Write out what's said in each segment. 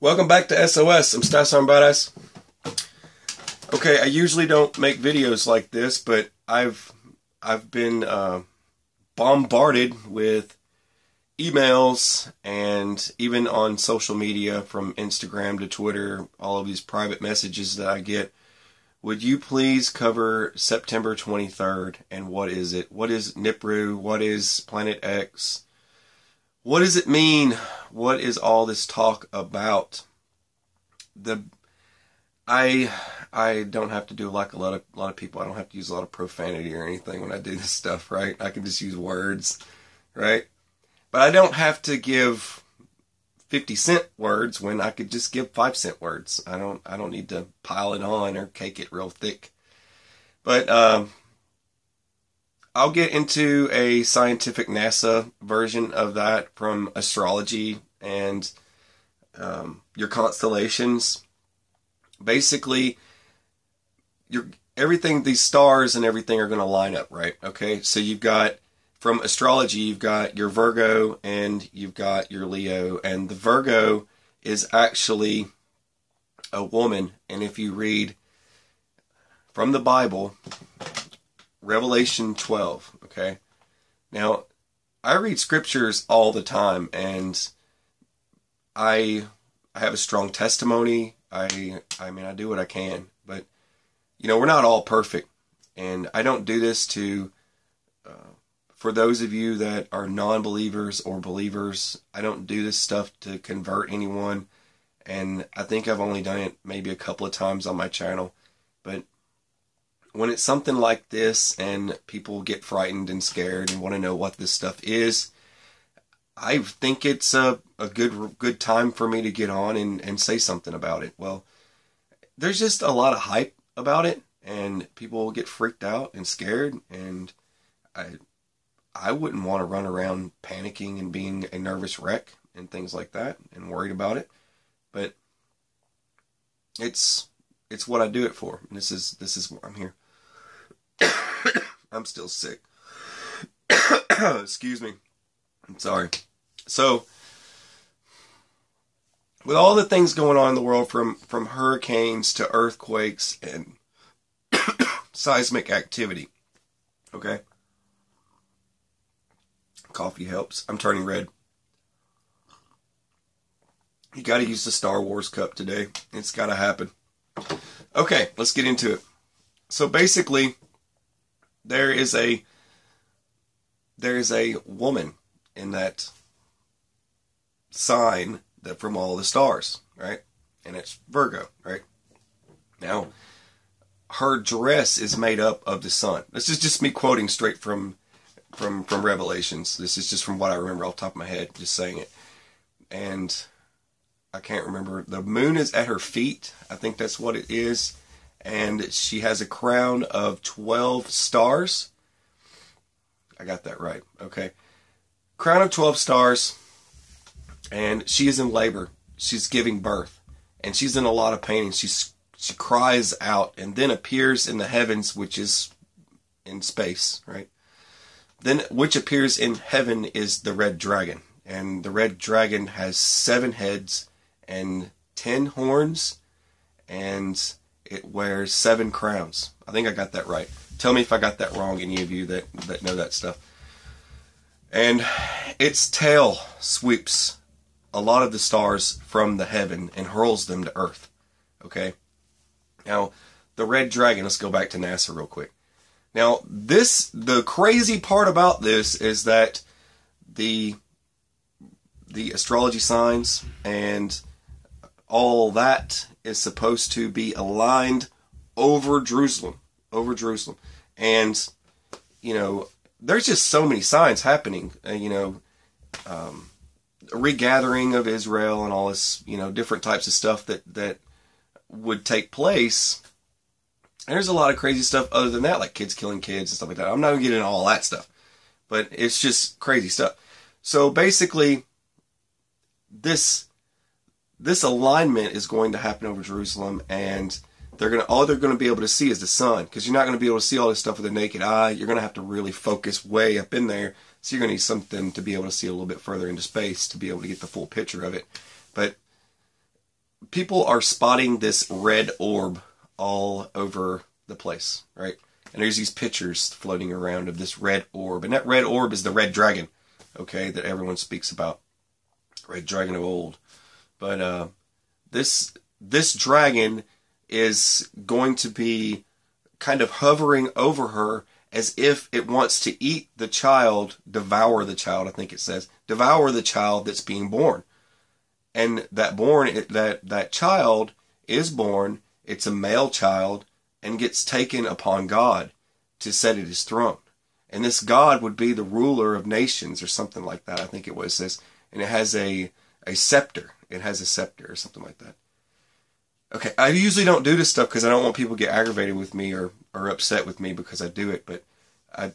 Welcome back to SOS. I'm Stasarm Badass. Okay, I usually don't make videos like this, but I've been bombarded with emails and even on social media, from Instagram to Twitter, all of these private messages that I get. Would you please cover September 23rd and what is it? What is Nibiru? What is Planet X? What does it mean? What is all this talk about? I don't have to do like a lot of people. I don't have to use a lot of profanity or anything when I do this stuff, right? I can just use words, right? But I don't have to give 50-cent words when I could just give 5-cent words. I don't need to pile it on or cake it real thick. But I'll get into a scientific NASA version of that from astrology and your constellations. Basically, everything, these stars and everything are going to line up, right? Okay, so you've got, from astrology, you've got your Virgo and you've got your Leo. And the Virgo is actually a woman. And if you read from the Bible, Revaluation 12, okay? Now, I read scriptures all the time, and I have a strong testimony. I mean, I do what I can, but, you know, we're not all perfect. And I don't do this to, for those of you that are non-believers or believers, I don't do this stuff to convert anyone. And I think I've only done it maybe a couple of times on my channel, but when it's something like this and people get frightened and scared and want to know what this stuff is, I think it's a good time for me to get on and say something about it. Well, there's just a lot of hype about it, and people get freaked out and scared, and I wouldn't want to run around panicking and being a nervous wreck and things like that and worried about it. But it's what I do it for. And this is why I'm here. I'm still sick. Excuse me. I'm sorry. So, with all the things going on in the world, from hurricanes to earthquakes and seismic activity, okay? Coffee helps. I'm turning red. You got to use the Star Wars cup today. It's got to happen. Okay, let's get into it. So basically, there is a woman in that sign that from all the stars, right? And it's Virgo, right? Now, her dress is made up of the sun. This is just me quoting straight from Revelations. This is just from what I remember off the top of my head, just saying it. And I can't remember. The moon is at her feet. I think that's what it is. And she has a crown of 12 stars. I got that right. Okay. Crown of 12 stars. And she is in labor. She's giving birth. And she's in a lot of pain. And she cries out and then appears in the heavens, which is in space, right? Then, which appears in heaven is the red dragon. And the red dragon has 7 heads and 10 horns. And it wears 7 crowns. I think I got that right. Tell me if I got that wrong, any of you that know that stuff. And its tail sweeps a lot of the stars from the heaven and hurls them to earth. Okay? Now, the red dragon, let's go back to NASA real quick. Now, the crazy part about this is that the astrology signs and all that is supposed to be aligned over Jerusalem. And, you know, there's just so many signs happening, regathering of Israel and all this, you know, different types of stuff that would take place. And there's a lot of crazy stuff other than that, like kids killing kids and stuff like that. I'm not going to get into all that stuff, but it's just crazy stuff. So basically, this alignment is going to happen over Jerusalem, and all they're going to be able to see is the sun, because you're not going to be able to see all this stuff with the naked eye. You're going to have to really focus way up in there, so you're going to need something to be able to see a little bit further into space to be able to get the full picture of it. But people are spotting this red orb all over the place, right? And there's these pictures floating around of this red orb. And that red orb is the red dragon, okay, that everyone speaks about. Red dragon of old. But this dragon is going to be kind of hovering over her as if it wants to eat the child, devour the child, I think it says. Devour the child that's being born. And that child is born, it's a male child, and gets taken upon God to set at his throne. And this God would be the ruler of nations or something like that, I think it was this. And it has a scepter. It has a scepter or something like that. Okay, I usually don't do this stuff because I don't want people to get aggravated with me or upset with me because I do it. But I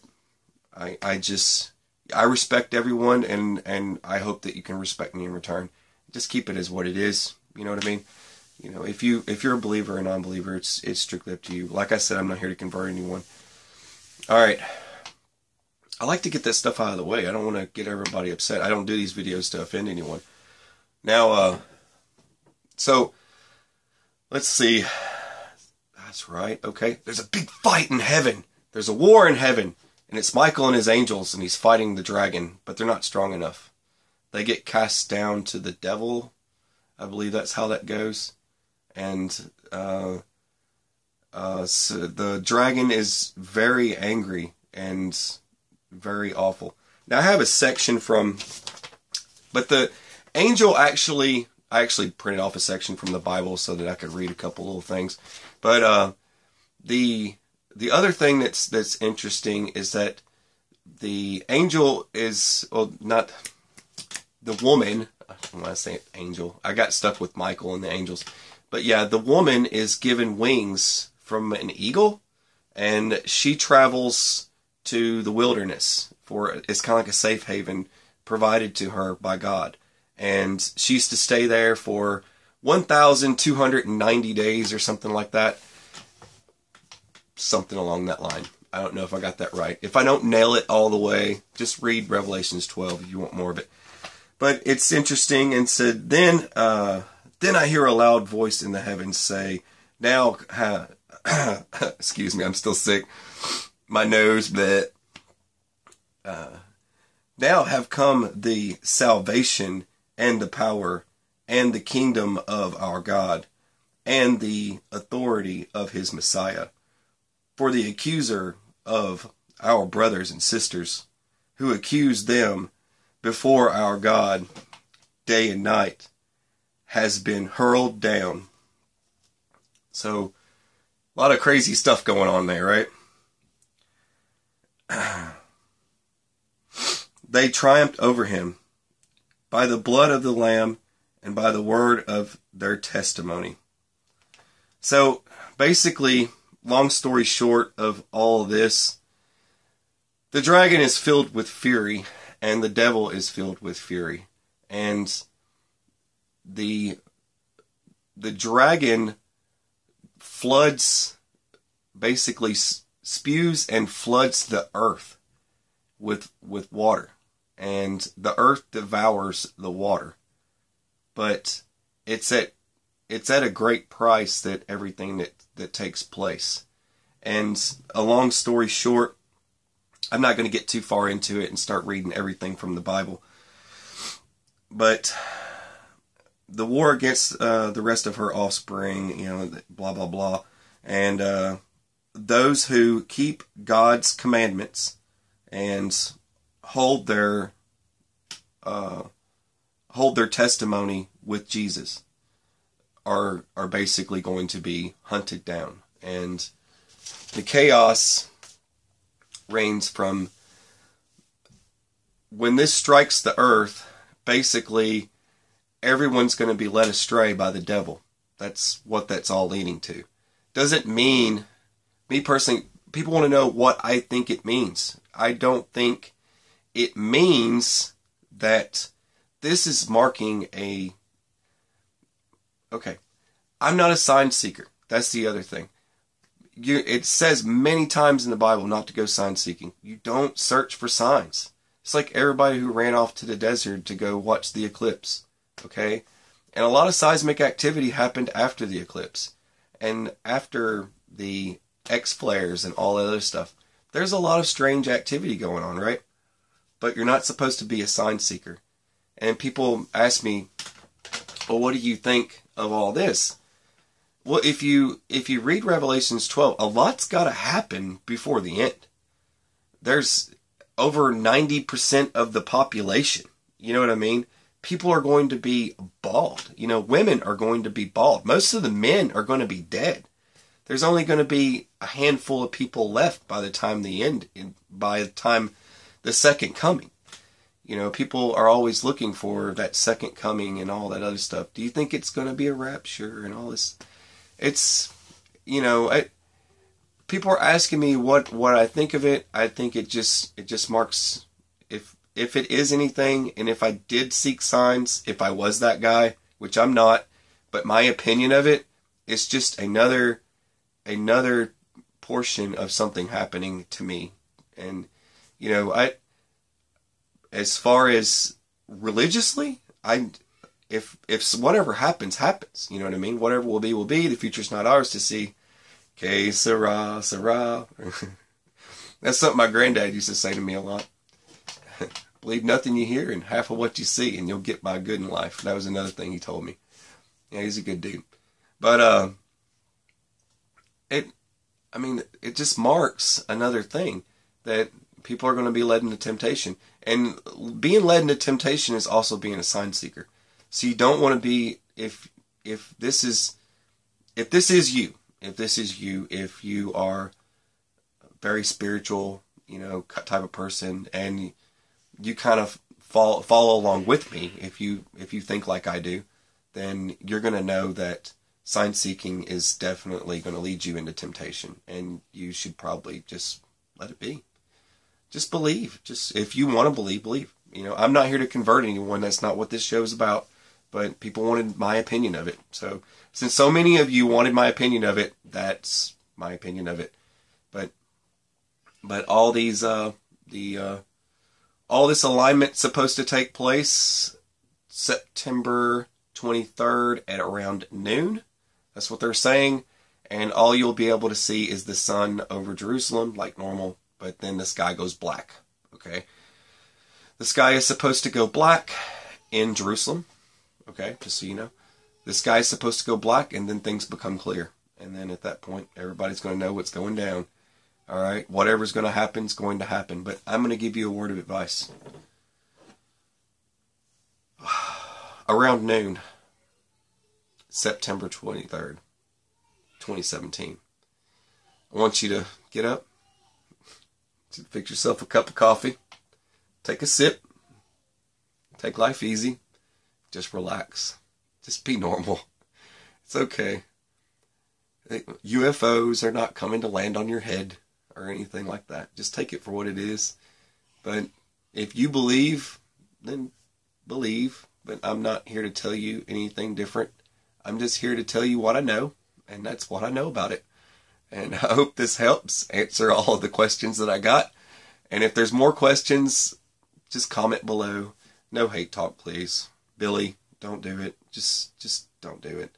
respect everyone, and I hope that you can respect me in return. Just keep it as what it is. You know what I mean? You know, if you're a believer or a non-believer, it's strictly up to you. Like I said, I'm not here to convert anyone. All right. I like to get that stuff out of the way. I don't want to get everybody upset. I don't do these videos to offend anyone. Now, so let's see. That's right. Okay. There's a big fight in heaven. There's a war in heaven, and it's Michael and his angels, and he's fighting the dragon, but they're not strong enough. They get cast down to the devil. I believe that's how that goes. And so the dragon is very angry and very awful. Now I have a section from, but the angel I actually printed off a section from the Bible so that I could read a couple little things. But the other thing that's interesting is that the angel is, well, not the woman. When I say angel, I got stuck with Michael and the angels. But yeah, the woman is given wings from an eagle, and she travels to the wilderness it's kind of like a safe haven provided to her by God. And she used to stay there for 1,290 days or something like that. Something along that line. I don't know if I got that right. If I don't nail it all the way, just read Revelations 12 if you want more of it. But it's interesting, and said, then I hear a loud voice in the heavens say, now, excuse me, I'm still sick. My nose, but now have come the salvation and the power and the kingdom of our God and the authority of his Messiah. For the accuser of our brothers and sisters, who accuse them before our God day and night, has been hurled down. So, a lot of crazy stuff going on there, right? They triumphed over him by the blood of the Lamb and by the word of their testimony. So, basically, long story short of all of this, the dragon is filled with fury, and the devil is filled with fury. And the dragon floods, basically spews and floods the earth with water. And the earth devours the water. But it's at a great price that everything that takes place. And a long story short, I'm not going to get too far into it and start reading everything from the Bible. But the war against the rest of her offspring, blah, blah, blah. And those who keep God's commandments and hold their testimony with Jesus are basically going to be hunted down. And the chaos reigns from when this strikes the earth. Basically, everyone's going to be led astray by the devil. That's what that's all leading to. Doesn't mean, me personally, people want to know what I think it means. I don't think it means that this is marking a... Okay, I'm not a sign seeker. That's the other thing. It says many times in the Bible not to go sign seeking. You don't search for signs. It's like everybody who ran off to the desert to go watch the eclipse. Okay? And a lot of seismic activity happened after the eclipse. And after the X flares and all that other stuff, there's a lot of strange activity going on, right? But you're not supposed to be a sign seeker. And people ask me, well, what do you think of all this? Well, if you read Revelations 12, a lot's got to happen before the end. There's over 90% of the population. You know what I mean? People are going to be bald. You know, women are going to be bald. Most of the men are going to be dead. There's only going to be a handful of people left by the time by the time the second coming. You know, people are always looking for that second coming and all that other stuff. Do you think it's going to be a rapture and all this? It's, you know, people are asking me what I think of it. I think it just marks, if it is anything, and if I did seek signs, if I was that guy, which I'm not, but my opinion of it is just another portion of something happening to me. And, you know, as far as religiously, if whatever happens, happens. You know what I mean? Whatever will be, will be. The future's not ours to see. Que sera, sera. That's something my granddad used to say to me a lot. Believe nothing you hear and half of what you see, and you'll get by good in life. That was another thing he told me. Yeah, he's a good dude. But it just marks another thing that people are going to be led into temptation. And being led into temptation is also being a sign seeker. So you don't want to be, if this is you, if you are a very spiritual, you know, type of person, and you kind of follow along with me, if you think like I do, then you're going to know that sign seeking is definitely going to lead you into temptation, and you should probably just let it be. Just believe. Just if you want to believe. You know, I'm not here to convert anyone. That's not what this show is about. But people wanted my opinion of it. So since so many of you wanted my opinion of it, that's my opinion of it. But all these all this alignment's supposed to take place September 23rd at around noon. That's what they're saying. And all you'll be able to see is the sun over Jerusalem like normal. But then the sky goes black. Okay? The sky is supposed to go black in Jerusalem. Okay? Just so you know. The sky is supposed to go black, and then things become clear. And then at that point, everybody's going to know what's going down. Alright? Whatever's going to happen is going to happen. But I'm going to give you a word of advice. Around noon, September 23rd, 2017. I want you to get up, fix yourself a cup of coffee, take a sip, take life easy, just relax, just be normal. It's okay. UFOs are not coming to land on your head or anything like that. Just take it for what it is. But if you believe, then believe. But I'm not here to tell you anything different. I'm just here to tell you what I know, and that's what I know about it. And I hope this helps answer all of the questions that I got. And if there's more questions, just comment below. No hate talk, please. Billy, don't do it. Just don't do it.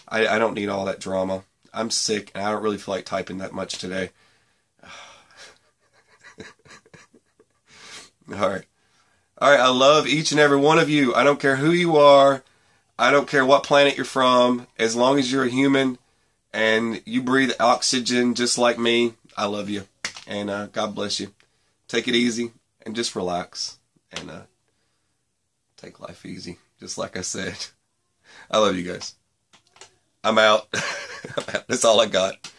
I don't need all that drama. I'm sick, and I don't really feel like typing that much today. Alright. Alright, I love each and every one of you. I don't care who you are. I don't care what planet you're from. As long as you're a human and you breathe oxygen just like me, I love you. And God bless you. Take it easy and just relax. And take life easy. Just like I said. I love you guys. I'm out. That's all I got.